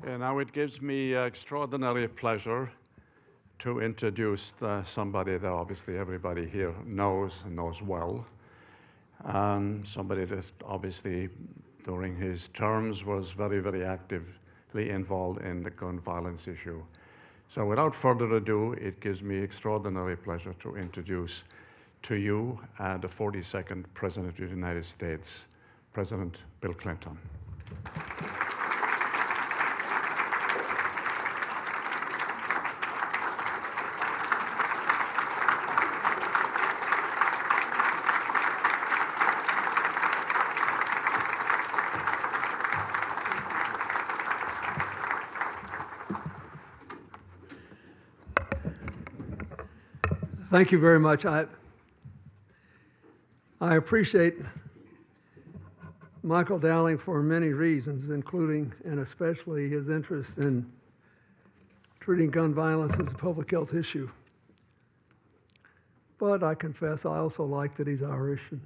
And now it gives me extraordinary pleasure to introduce somebody that obviously everybody here knows well. Somebody that obviously during his terms was very, very actively involved in the gun violence issue. So without further ado, it gives me extraordinary pleasure to introduce to you the 42nd President of the United States, President Bill Clinton. Thank you very much. I appreciate Michael Dowling for many reasons, including and especially his interest in treating gun violence as a public health issue. But I confess I also like that he's Irish. And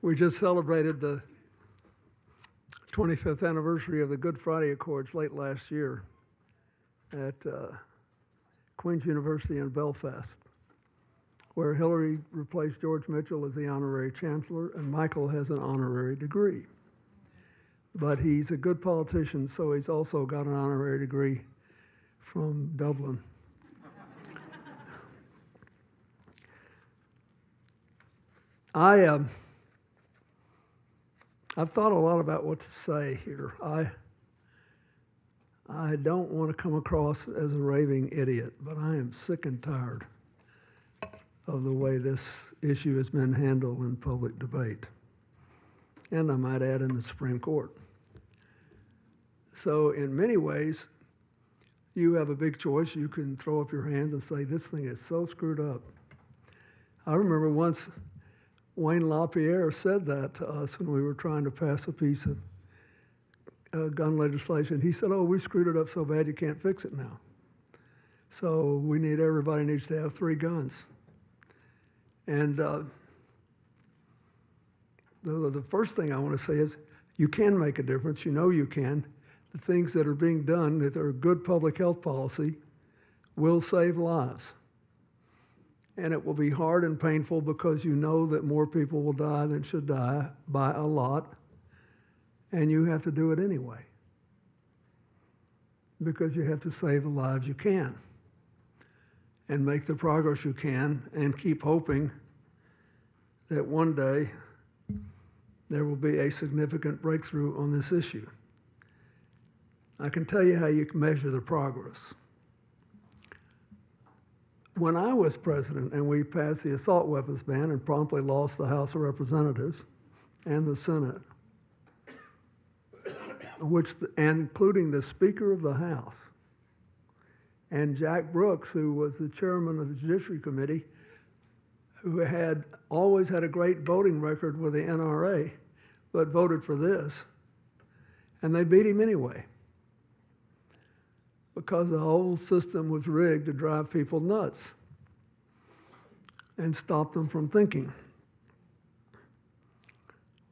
we just celebrated the 25th anniversary of the Good Friday Accords late last year at Queen's University in Belfast, where Hillary replaced George Mitchell as the honorary chancellor, and Michael has an honorary degree. But he's a good politician, so he's also got an honorary degree from Dublin. I've thought a lot about what to say here. I don't want to come across as a raving idiot, but I am sick and tired of the way this issue has been handled in public debate, and I might add in the Supreme Court. So in many ways, you have a big choice. You can throw up your hands and say, this thing is so screwed up. I remember once Wayne LaPierre said that to us when we were trying to pass a piece of gun legislation. He said, oh, we screwed it up so bad you can't fix it now. So everybody needs to have 3 guns. And the first thing I want to say is you can make a difference. You know you can. The things that are being done that are good public health policy will save lives. And it will be hard and painful because you know that more people will die than should die by a lot. And you have to do it anyway because you have to save the lives you can and make the progress you can and keep hoping that one day there will be a significant breakthrough on this issue. I can tell you how you can measure the progress. When I was president and we passed the assault weapons ban and promptly lost the House of Representatives and the Senate, including the Speaker of the House and Jack Brooks, who was the chairman of the Judiciary Committee, who had always had a great voting record with the NRA, but voted for this, and they beat him anyway because the whole system was rigged to drive people nuts and stop them from thinking.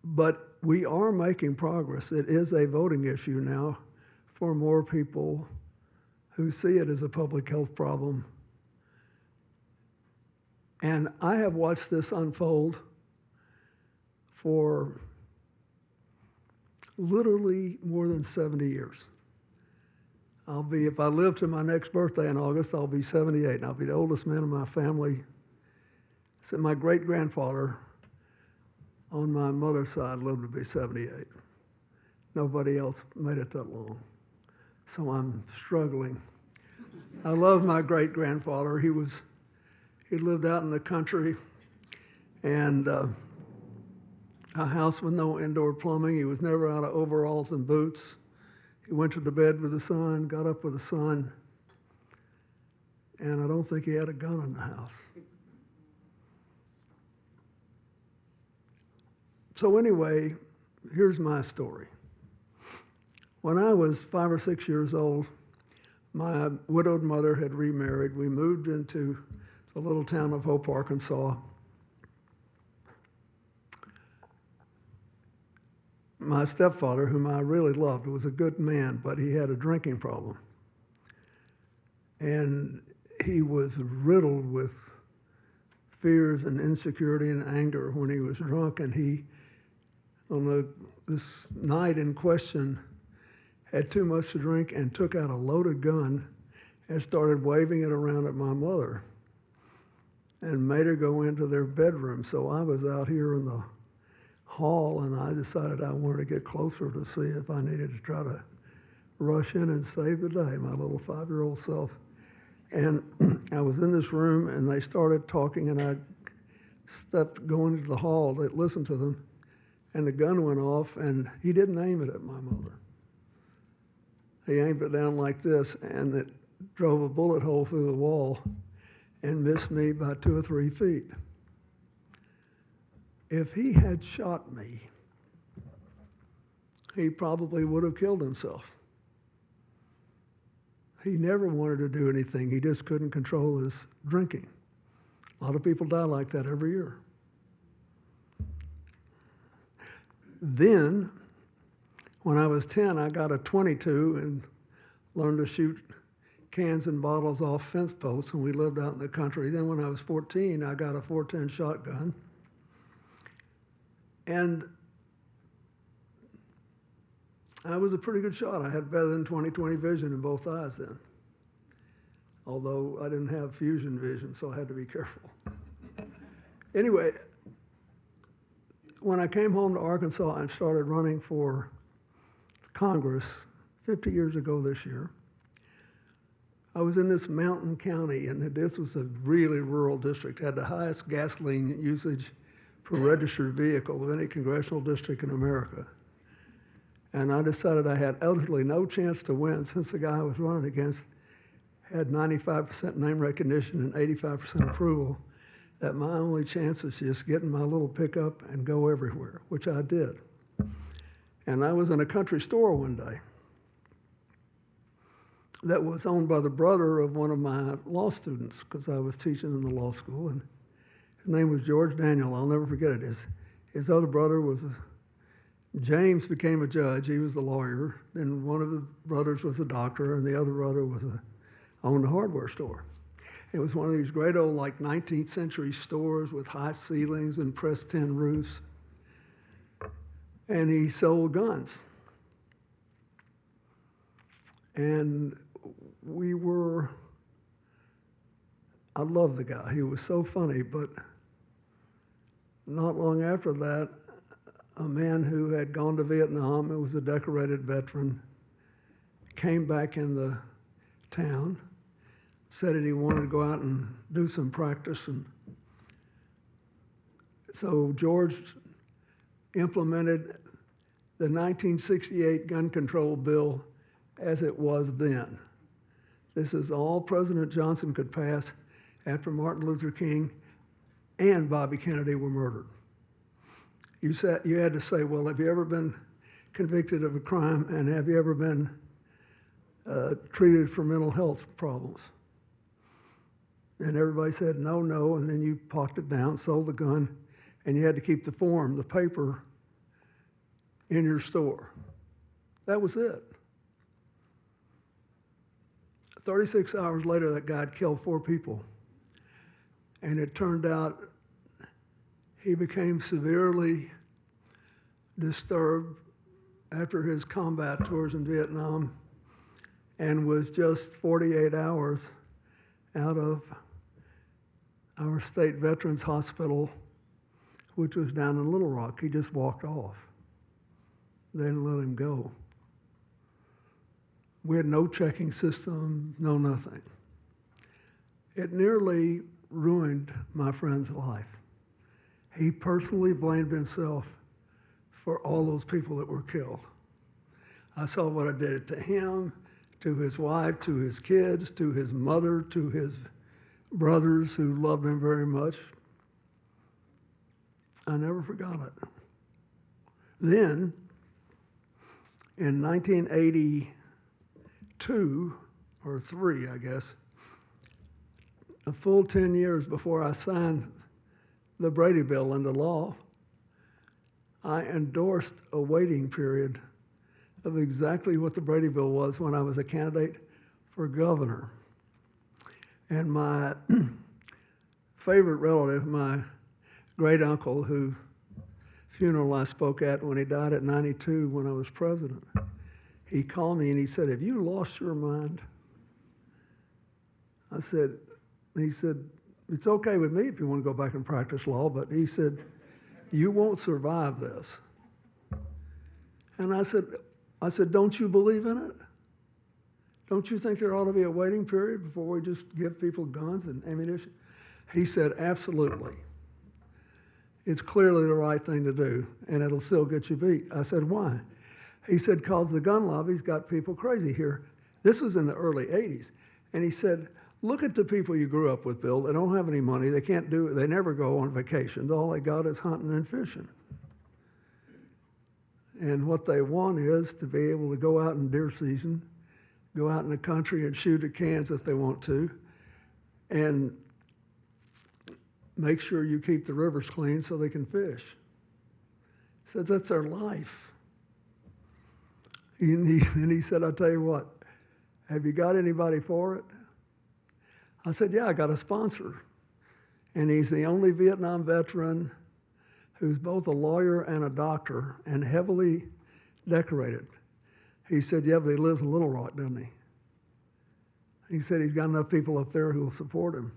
But we are making progress. It is a voting issue now for more people who see it as a public health problem. And I have watched this unfold for literally more than 70 years. If I live to my next birthday in August, I'll be 78, and I'll be the oldest man in my family. So my great-grandfather on my mother's side lived to be 78. Nobody else made it that long. So I'm struggling. I love my great-grandfather. He lived out in the country and a house with no indoor plumbing. He was never out of overalls and boots. He went to the bed with the sun, got up with the sun, and I don't think he had a gun in the house. So anyway, here's my story. When I was 5 or 6 years old, my widowed mother had remarried. We moved into the little town of Hope, Arkansas. my stepfather, whom I really loved, was a good man, but he had a drinking problem. And he was riddled with fears and insecurity and anger when he was drunk. And he, this night in question, had too much to drink and took out a loaded gun and started waving it around at my mother and made her go into their bedroom. So I was out here in the hall, and I decided I wanted to get closer to see if I needed to try to rush in and save the day, my little 5-year-old self. And I was in this room, and they started talking, and I stepped going into the hall to listen to them, and the gun went off, and he didn't aim it at my mother. He aimed it down like this, and it drove a bullet hole through the wall and missed me by 2 or 3 feet. If he had shot me, he probably would have killed himself. He never wanted to do anything. He just couldn't control his drinking. A lot of people die like that every year. Then, when I was 10, I got a .22 and learned to shoot cans and bottles off fence posts when we lived out in the country. Then when I was 14, I got a .410 shotgun. And I was a pretty good shot. I had better than 20/20 vision in both eyes then. Although I didn't have fusion vision, so I had to be careful. Anyway, when I came home to Arkansas and started running for Congress 50 years ago this year, I was in this mountain county, and this was a really rural district. It had the highest gasoline usage per registered vehicle of any congressional district in America. And I decided I had absolutely no chance to win since the guy I was running against had 95% name recognition and 85% approval, that my only chance was just getting my little pickup and go everywhere, which I did. And I was in a country store one day that was owned by the brother of one of my law students, because I was teaching in the law school, and his name was George Daniel. I'll never forget it. His other brother was James became a judge. He was the lawyer. Then one of the brothers was a doctor, and the other brother owned a hardware store. It was one of these great old, like 19th century stores with high ceilings and pressed tin roofs. And he sold guns. And I loved the guy. He was so funny, but not long after that, a man who had gone to Vietnam and was a decorated veteran came back in the town, said that he wanted to go out and do some practice. And so George implemented the 1968 gun control bill as it was then. This is all President Johnson could pass after Martin Luther King and Bobby Kennedy were murdered. You had to say, well, have you ever been convicted of a crime, and have you ever been treated for mental health problems? And everybody said, no, no, and then you pocked it down, sold the gun, and you had to keep the form, the paper, in your store. That was it. 36 hours later, that guy had killed 4 people. And it turned out he became severely disturbed after his combat tours in Vietnam and was just 48 hours out of our state veterans hospital, which was down in Little Rock. He just walked off. They didn't let him go. We had no checking system, no nothing. It nearly ruined my friend's life. He personally blamed himself for all those people that were killed. I saw what I did to him, to his wife, to his kids, to his mother, to his brothers who loved him very much. I never forgot it. Then, in 1982, or 3, I guess, a full 10 years before I signed the Brady Bill into law, I endorsed a waiting period of exactly what the Brady Bill was when I was a candidate for governor. And my favorite relative, my great uncle, whose funeral I spoke at when he died at 92 when I was president, he called me and he said, "Have you lost your mind?" He said, "It's okay with me if you want to go back and practice law," but he said, "You won't survive this." And I said, "Don't you believe in it? Don't you think there ought to be a waiting period before we just give people guns and ammunition?" He said, "Absolutely. It's clearly the right thing to do, and it'll still get you beat." I said, "Why?" He said, "Because the gun lobby's got people crazy here." This was in the early 80s. And he said, "Look at the people you grew up with, Bill. They don't have any money. They can't do it. They never go on vacations. All they got is hunting and fishing. And what they want is to be able to go out in deer season, go out in the country and shoot at cans if they want to, and make sure you keep the rivers clean so they can fish." He said, "That's their life." And he said, "I'll tell you what, have you got anybody for it?" I said, "Yeah, I got a sponsor. And he's the only Vietnam veteran who's both a lawyer and a doctor and heavily decorated." He said, "Yeah, but he lives in Little Rock, doesn't he?" He said, "He's got enough people up there who will support him."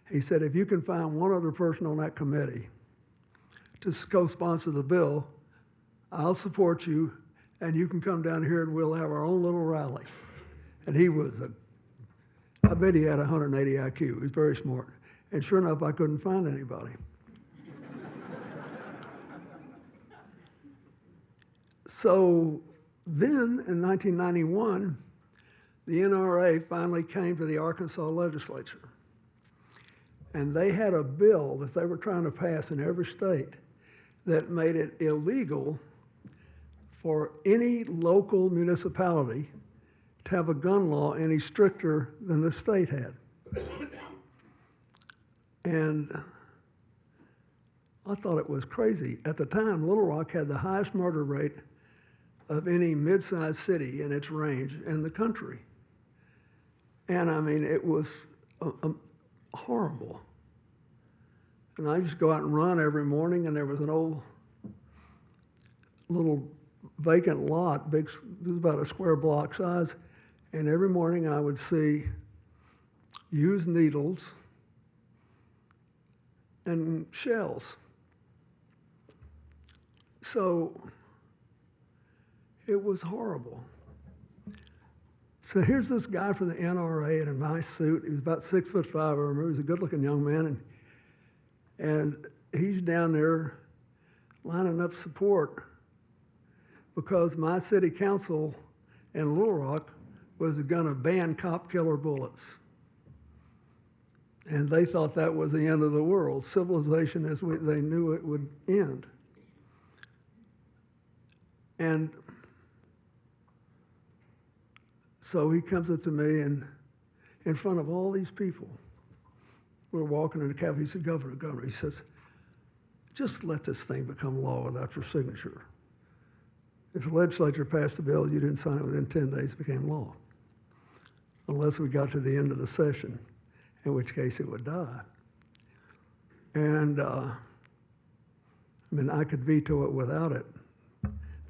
He said, "If you can find one other person on that committee to co-sponsor the bill, I'll support you, and you can come down here and we'll have our own little rally." And I bet he had 180 IQ. He was very smart. And sure enough, I couldn't find anybody. So then, in 1991, the NRA finally came to the Arkansas legislature. And they had a bill that they were trying to pass in every state that made it illegal for any local municipality to have a gun law any stricter than the state had. And I thought it was crazy. At the time, Little Rock had the highest murder rate of any mid-sized city in its range in the country. And I mean, it was horrible. And I used to go out and run every morning, and there was an old little vacant lot, it was about a square block size, and every morning I would see used needles and shells. So it was horrible. So here's this guy from the NRA in a nice suit. He was about 6'5", I remember. He was a good-looking young man, and he's down there lining up support because my city council in Little Rock was going to ban cop killer bullets. And they thought that was the end of the world. Civilization as they knew it would end. And so he comes up to me, and in front of all these people, we're walking in the cab. He said, Governor, he says, just let this thing become law without your signature. If the legislature passed a bill, you didn't sign it within 10 days, it became law. Unless we got to the end of the session, in which case it would die. And I mean, I could veto it without it.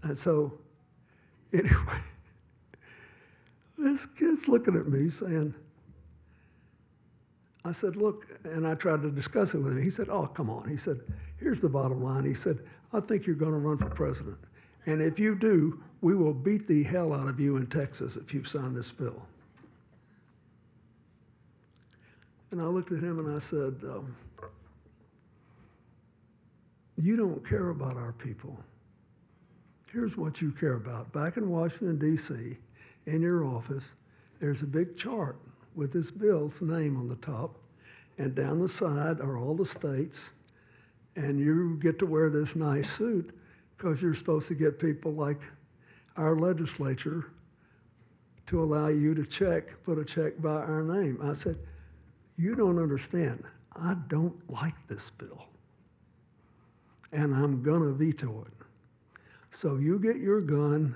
And so, anyway, this kid's looking at me saying, I said, look, and I tried to discuss it with him. He said, oh, come on. He said, here's the bottom line. He said, I think you're going to run for president. And if you do, we will beat the hell out of you in Texas if you sign this bill. And I looked at him and I said, you don't care about our people. Here's what you care about. Back in Washington, D.C., in your office, there's a big chart with this bill's name on the top, and down the side are all the states, and you get to wear this nice suit because you're supposed to get people like our legislature to allow you to put a check by our name. I said, you don't understand. I don't like this bill, and I'm going to veto it. So you get your gun,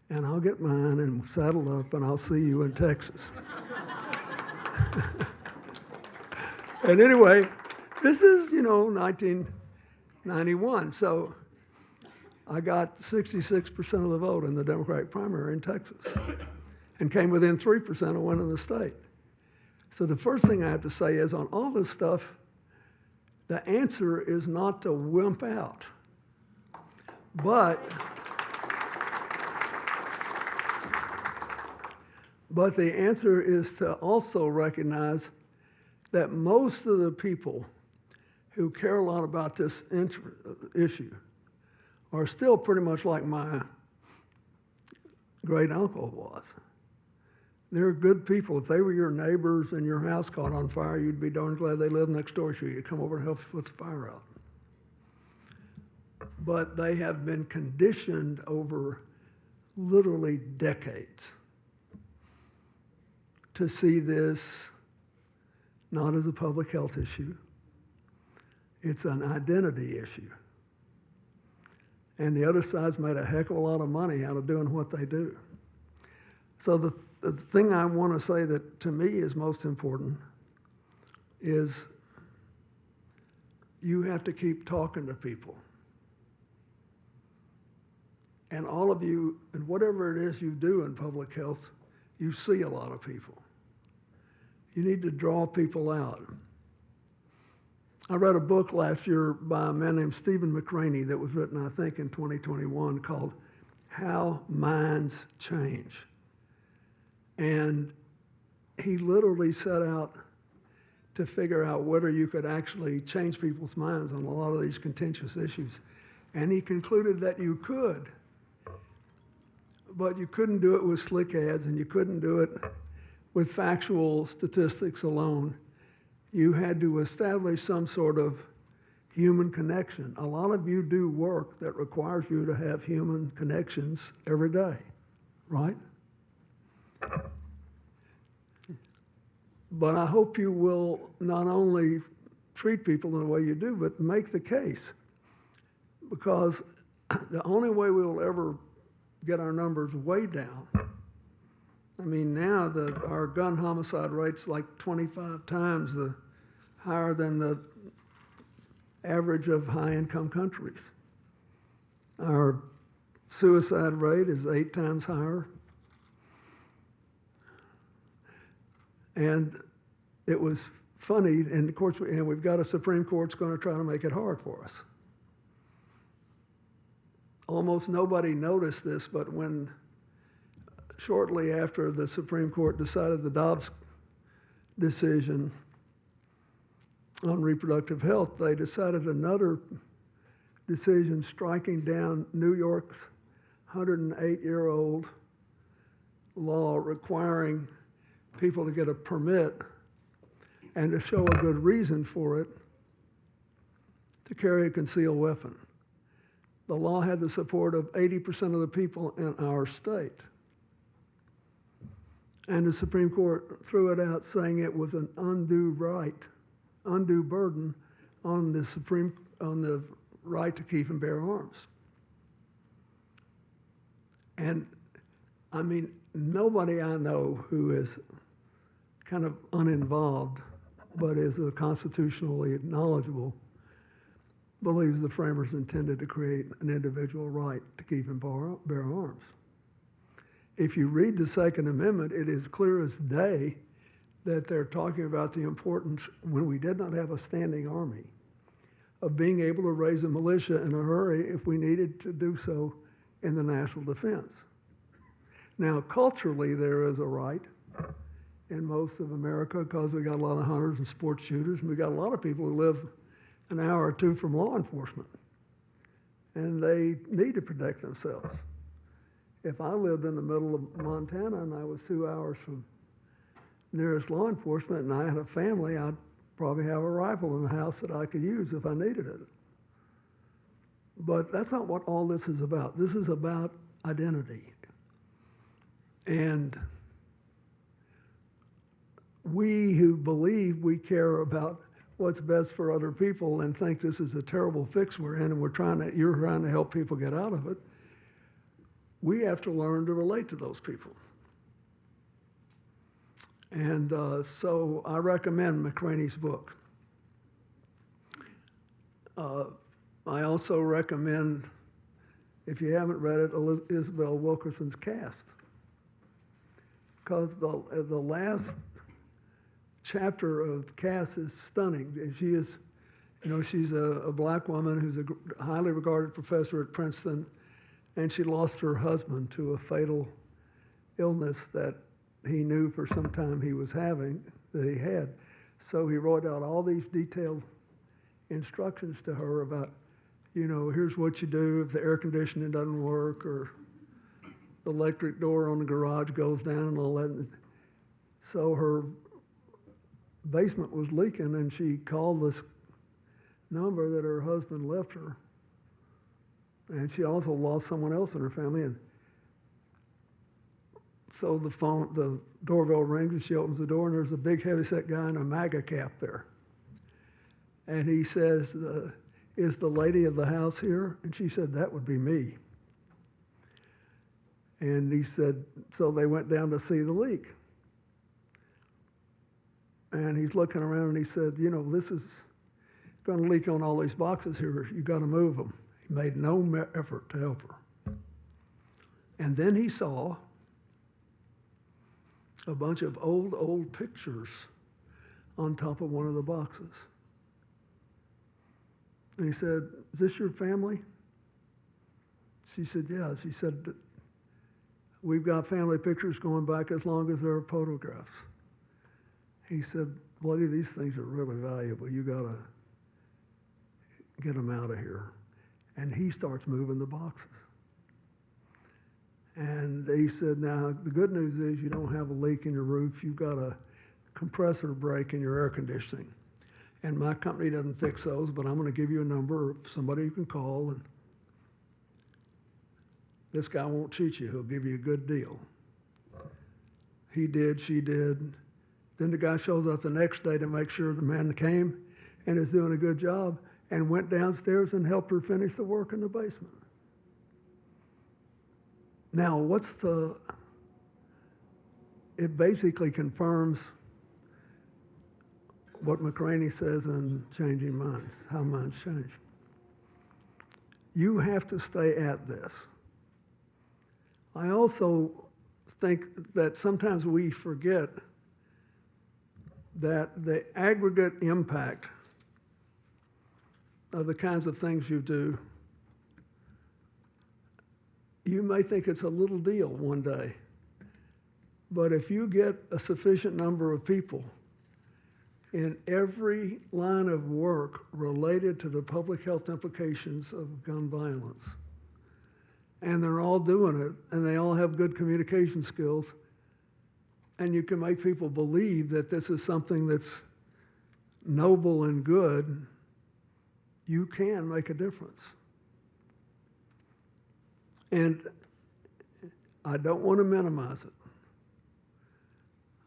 and I'll get mine, and saddle up, and I'll see you in Texas. And anyway, this is, 1991. So I got 66% of the vote in the Democratic primary in Texas and came within 3% of winning the state. So the first thing I have to say is on all this stuff, the answer is not to wimp out, but the answer is to also recognize that most of the people who care a lot about this issue are still pretty much like my great uncle was. They're good people. If they were your neighbors and your house caught on fire, you'd be darn glad they lived next door to you. You'd come over and help you put the fire out. But they have been conditioned over literally decades to see this not as a public health issue. It's an identity issue. And the other side's made a heck of a lot of money out of doing what they do. So the thing I want to say that to me is most important is you have to keep talking to people. And all of you, and whatever it is you do in public health, you see a lot of people. You need to draw people out. I read a book last year by a man named Stephen McCraney that was written, I think, in 2021 called How Minds Change. And he literally set out to figure out whether you could actually change people's minds on a lot of these contentious issues. And he concluded that you could, but you couldn't do it with slick ads, and you couldn't do it with factual statistics alone. You had to establish some sort of human connection. A lot of you do work that requires you to have human connections every day, right? But I hope you will not only treat people in the way you do, but make the case. Because the only way we will ever get our numbers way down, I mean, now our gun homicide rate's like 25 times higher than the average of high-income countries. Our suicide rate is 8 times higher. And it was funny, and of course, we've got a Supreme Court that's going to try to make it hard for us. Almost nobody noticed this, but when shortly after the Supreme Court decided the Dobbs decision on reproductive health, they decided another decision striking down New York's 108-year-old law requiring people to get a permit and to show a good reason for it to carry a concealed weapon. The law had the support of 80% of the people in our state. And the Supreme Court threw it out saying it was an undue burden on the right to keep and bear arms. And I mean, nobody I know who is kind of uninvolved but is constitutionally knowledgeable believes the framers intended to create an individual right to keep and bear arms. If you read the Second Amendment, it is clear as day that they're talking about the importance, when we did not have a standing army, of being able to raise a militia in a hurry if we needed to do so in the national defense. Now, culturally, there is a right in most of America because we got a lot of hunters and sports shooters, and we got a lot of people who live an hour or two from law enforcement, and they need to protect themselves. If I lived in the middle of Montana and I was 2 hours from nearest law enforcement and I had a family, I'd probably have a rifle in the house that I could use if I needed it. But that's not what all this is about. This is about identity. And we who believe we care about what's best for other people and think this is a terrible fix we're in and you're trying to help people get out of it, we have to learn to relate to those people. And so I recommend McCraney's book. I also recommend, if you haven't read it, Isabel Wilkerson's Caste. Because the last chapter of Caste is stunning. She is, she's a black woman who's a highly regarded professor at Princeton, and she lost her husband to a fatal illness that he knew for some time he was having, that he had. So he wrote out all these detailed instructions to her about, here's what you do if the air conditioning doesn't work, or the electric door on the garage goes down and all that. So her basement was leaking, and she called this number that her husband left her. And she also lost someone else in her family. And so the doorbell rings, and she opens the door, and there's a big heavyset guy in a MAGA cap there. And he says, is the lady of the house here? And she said, that would be me. And he said, so they went down to see the leak. And he's looking around, and he said, this is going to leak on all these boxes here. You got to move them. He made no effort to help her. And then he saw a bunch of old pictures on top of one of the boxes. And he said, is this your family? She said, yeah. She said, we've got family pictures going back as long as there are photographs. He said, Bloody, these things are really valuable. You got to get them out of here. And he starts moving the boxes. And he said, now, the good news is you don't have a leak in your roof. You've got a compressor break in your air conditioning. And my company doesn't fix those, but I'm going to give you a number of somebody you can call. And this guy won't cheat you. He'll give you a good deal. He did, she did. Then the guy shows up the next day to make sure the man came and is doing a good job, and went downstairs and helped her finish the work in the basement. Now, it basically confirms what McCraney says in Changing Minds, How Minds Change. You have to stay at this. I also think that sometimes we forget that the aggregate impact of the kinds of things you do, you may think it's a little deal one day, but if you get a sufficient number of people in every line of work related to the public health implications of gun violence, and they're all doing it, and they all have good communication skills, and you can make people believe that this is something that's noble and good, you can make a difference. And I don't want to minimize it.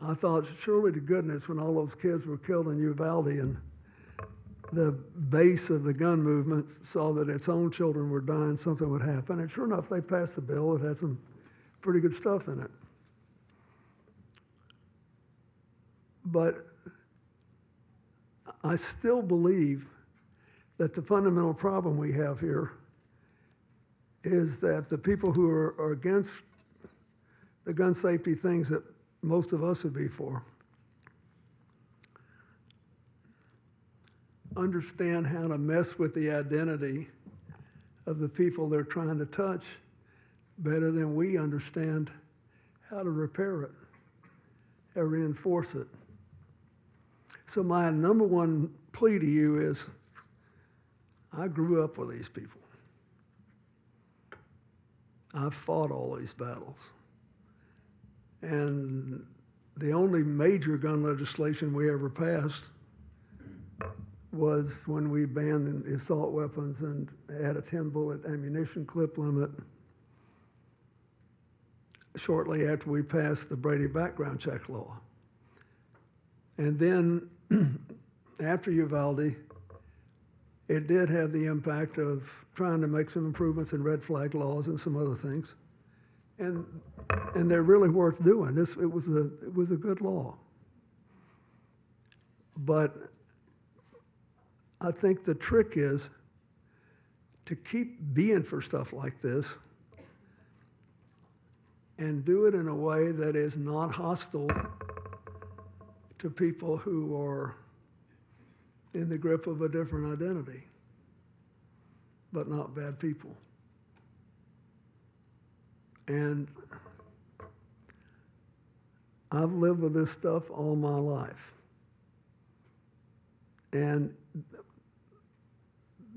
I thought, surely to goodness, when all those kids were killed in Uvalde and the base of the gun movement saw that its own children were dying, something would happen. And sure enough, they passed a bill that had some pretty good stuff in it. But I still believe that the fundamental problem we have here is that the people who are against the gun safety things that most of us would be for understand how to mess with the identity of the people they're trying to touch better than we understand how to repair it or reinforce it. So my number one plea to you is, I grew up with these people. I've fought all these battles. And the only major gun legislation we ever passed was when we banned the assault weapons and had a 10-bullet ammunition clip limit shortly after we passed the Brady background check law. And then after Uvalde, it did have the impact of trying to make some improvements in red flag laws and some other things. and they're really worth doing. It was a good law. But I think the trick is to keep being for stuff like this and do it in a way that is not hostile to people who are in the grip of a different identity, but not bad people. And I've lived with this stuff all my life. And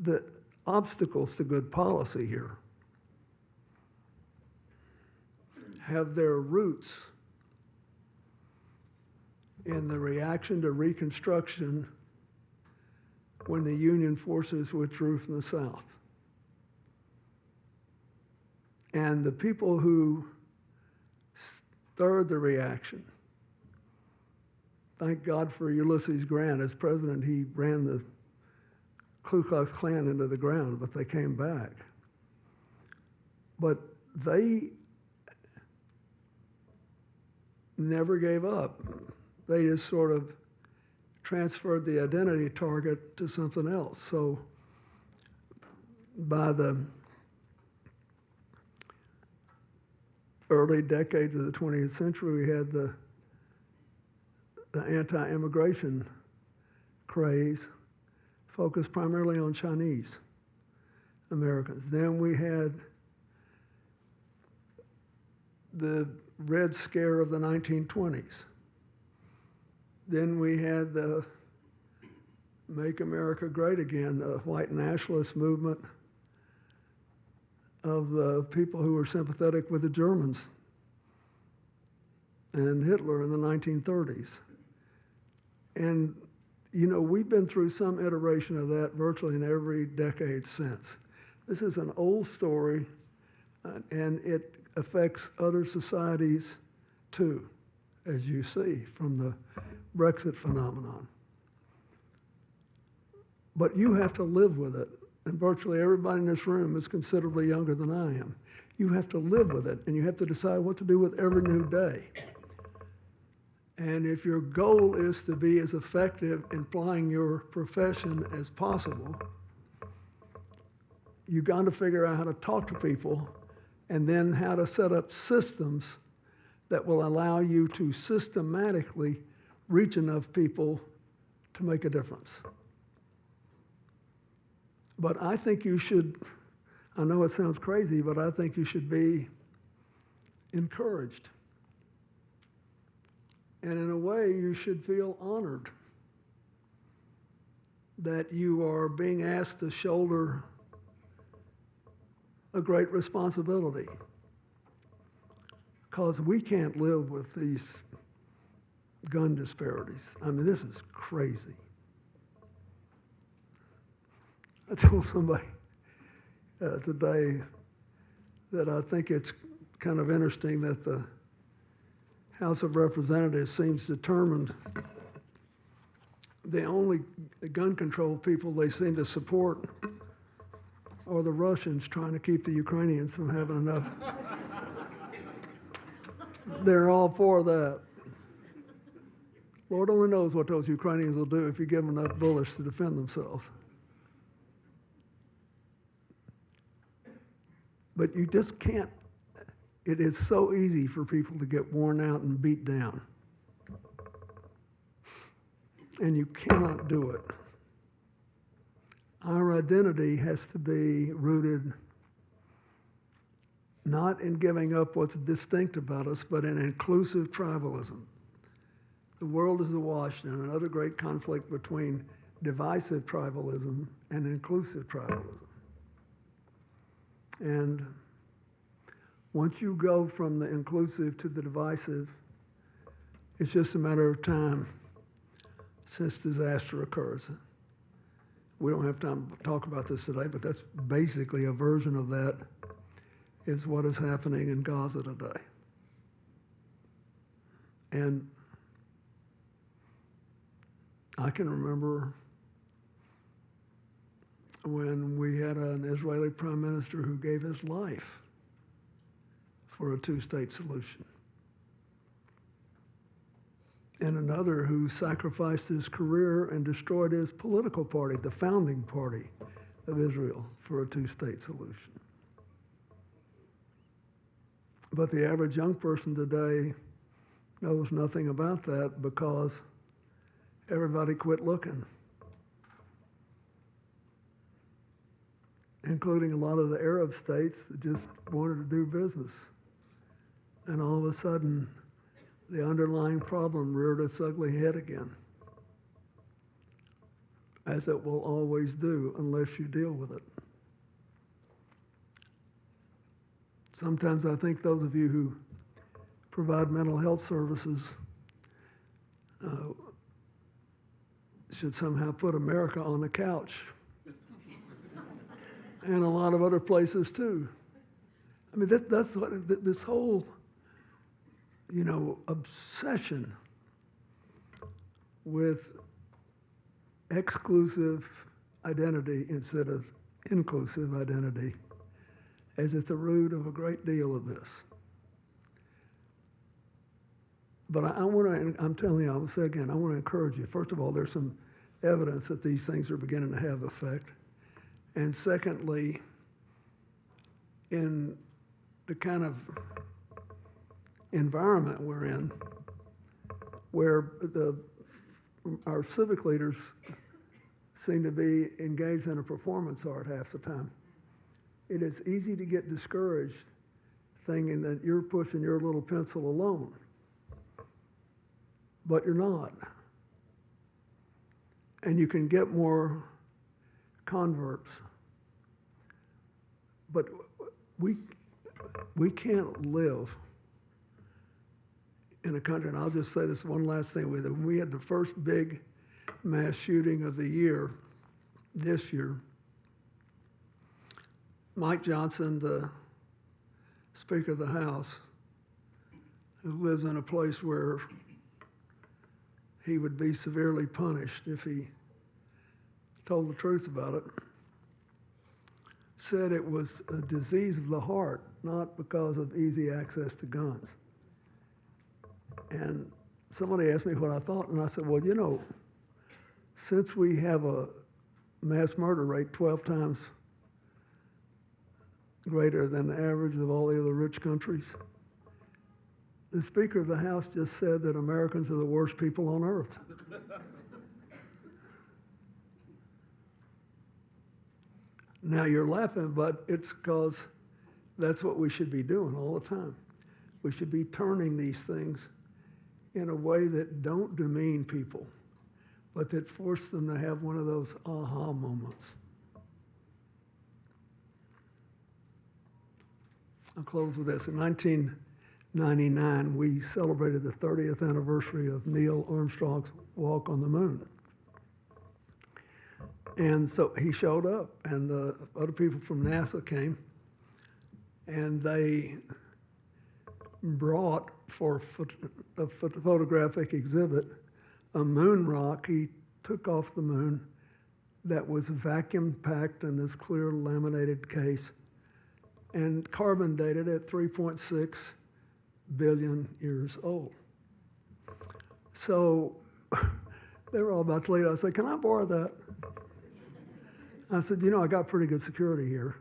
the obstacles to good policy here have their roots in the reaction to Reconstruction when the Union forces withdrew from the South. And the people who stirred the reaction, thank God for Ulysses Grant. As president, he ran the Ku Klux Klan into the ground, but they came back. But they never gave up. They just sort of transferred the identity target to something else. So by the early decades of the 20th century, we had the anti-immigration craze focused primarily on Chinese Americans. Then we had the Red Scare of the 1920s. Then we had the Make America Great Again, the white nationalist movement of the people who were sympathetic with the Germans and Hitler in the 1930s. And, you know, we've been through some iteration of that virtually in every decade since. This is an old story, and it affects other societies too, as you see from the Brexit phenomenon. But you have to live with it, and virtually everybody in this room is considerably younger than I am. You have to live with it, and you have to decide what to do with every new day. And if your goal is to be as effective in applying your profession as possible, you've got to figure out how to talk to people and then how to set up systems that will allow you to systematically reach enough people to make a difference. But I think you should, I know it sounds crazy, but I think you should be encouraged. And in a way, you should feel honored that you are being asked to shoulder a great responsibility. Because we can't live with these gun disparities. I mean, this is crazy. I told somebody today that I think it's kind of interesting that the House of Representatives seems determined the only gun control people they seem to support are the Russians trying to keep the Ukrainians from having enough. They're all for that. Lord only knows what those Ukrainians will do if you give them enough bullets to defend themselves. But you just can't. It is so easy for people to get worn out and beat down. And you cannot do it. Our identity has to be rooted not in giving up what's distinct about us, but in inclusive tribalism. The world is awash in another great conflict between divisive tribalism and inclusive tribalism. And once you go from the inclusive to the divisive, it's just a matter of time since disaster occurs. We don't have time to talk about this today, but that's basically a version of that is what is happening in Gaza today. And I can remember when we had an Israeli prime minister who gave his life for a two-state solution. And another who sacrificed his career and destroyed his political party, the founding party of Israel, for a two-state solution. But the average young person today knows nothing about that because everybody quit looking, including a lot of the Arab states that just wanted to do business. And all of a sudden, the underlying problem reared its ugly head again, as it will always do unless you deal with it. Sometimes I think those of you who provide mental health services should somehow put America on the couch. And a lot of other places too. I mean, that's what this whole, obsession with exclusive identity instead of inclusive identity is at the root of a great deal of this. But I'm telling you, I'll say again, I want to encourage you. First of all, there's some evidence that these things are beginning to have effect. And secondly, in the kind of environment we're in, where our civic leaders seem to be engaged in a performance art half the time, it is easy to get discouraged thinking that you're pushing your little pencil alone. But you're not. And you can get more converts. But we can't live in a country, and I'll just say this one last thing with it. When we had the first big mass shooting of the year, this year, Mike Johnson, the Speaker of the House, who lives in a place where he would be severely punished if he told the truth about it, said it was a disease of the heart, not because of easy access to guns. And somebody asked me what I thought, and I said, well, since we have a mass murder rate 12 times greater than the average of all the other rich countries, the Speaker of the House just said that Americans are the worst people on earth. Now you're laughing, but it's because that's what we should be doing all the time. We should be turning these things in a way that don't demean people, but that force them to have one of those aha moments. I'll close with this. In 1999, we celebrated the 30th anniversary of Neil Armstrong's walk on the moon. And so he showed up, and other people from NASA came, and they brought for a photographic exhibit a moon rock he took off the moon that was vacuum packed in this clear laminated case and carbon dated at 3.6 billion years old. So they were all about to leave. I said, can I borrow that? I said, I got pretty good security here.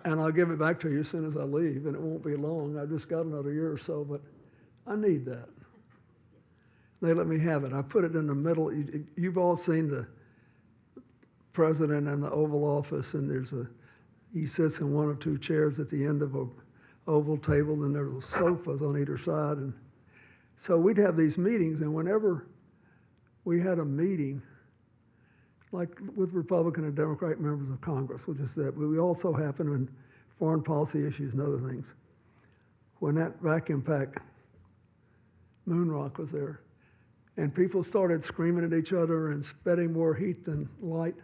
And I'll give it back to you as soon as I leave, and it won't be long. I've just got another year or so, but I need that. They let me have it. I put it in the middle. You've all seen the president in the Oval Office, and he sits in one or two chairs at the end of an oval table, and there's sofas on either side. And so we'd have these meetings, and whenever we had a meeting, like with Republican and Democratic members of Congress, which is that, but we also happen in foreign policy issues and other things. When that vacuum pack moon rock was there, and people started screaming at each other and spreading more heat than light,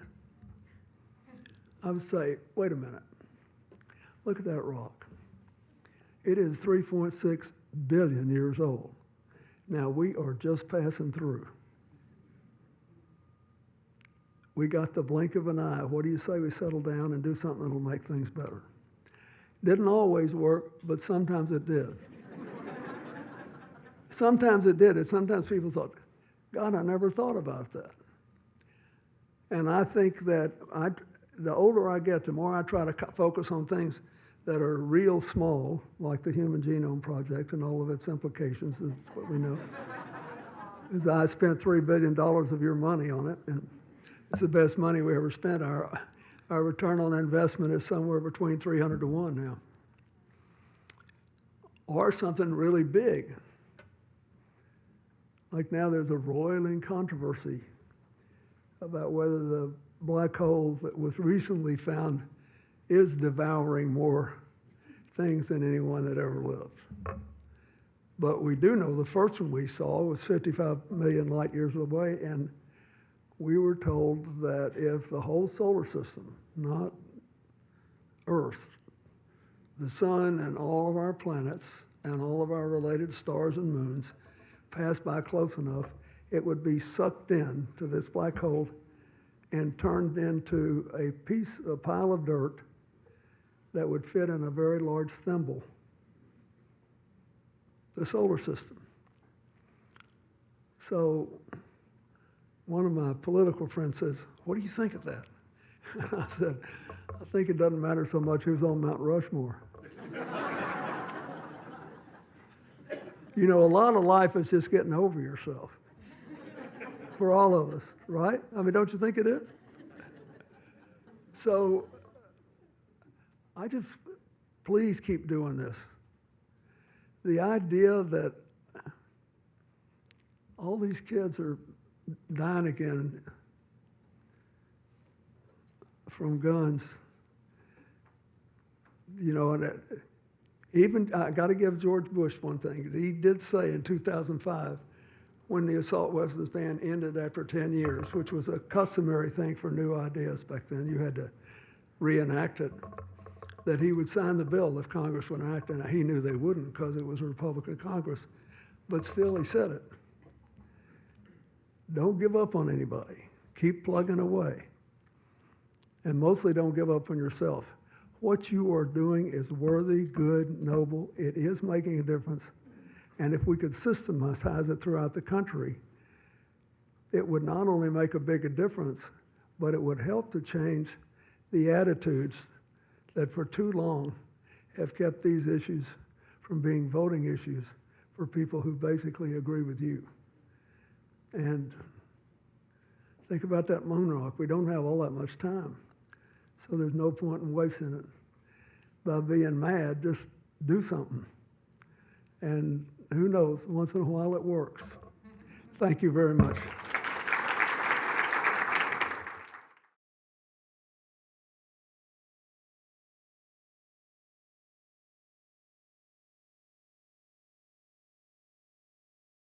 I would say, wait a minute, look at that rock. It is 3.6 billion years old. Now we are just passing through. We got the blink of an eye. What do you say we settle down and do something that'll make things better? Didn't always work, but sometimes it did. Sometimes it did. Sometimes people thought, God, I never thought about that. And I think that the older I get, the more I try to focus on things that are real small, like the Human Genome Project and all of its implications, is what we know. I spent $3 billion of your money on it, and it's the best money we ever spent. Our return on investment is somewhere between 300 to 1 now. Or something really big. Like now there's a roiling controversy about whether the black hole that was recently found is devouring more things than anyone that ever lived. But we do know the first one we saw was 55 million light years away, and we were told that if the whole solar system, not Earth, the sun and all of our planets and all of our related stars and moons passed by close enough, it would be sucked in to this black hole and turned into a pile of dirt that would fit in a very large thimble, the solar system. So one of my political friends says, what do you think of that? And I said, I think it doesn't matter so much who's on Mount Rushmore. You know, a lot of life is just getting over yourself for all of us, right? I mean, don't you think it is? So I just, please keep doing this. The idea that all these kids are dying again from guns, you know, and even, I got to give George Bush one thing. He did say in 2005, when the assault weapons ban ended after 10 years, which was a customary thing for new ideas back then, you had to reenact it, that he would sign the bill if Congress would enact it. Now, he knew they wouldn't because it was a Republican Congress, but still he said it. Don't give up on anybody. Keep plugging away. And mostly don't give up on yourself. What you are doing is worthy, good, noble. It is making a difference. And if we could systematize it throughout the country, it would not only make a bigger difference, but it would help to change the attitudes that for too long have kept these issues from being voting issues for people who basically agree with you. And think about that moon rock. We don't have all that much time. So there's no point in wasting it. By being mad, just do something. And who knows, once in a while it works. Thank you very much.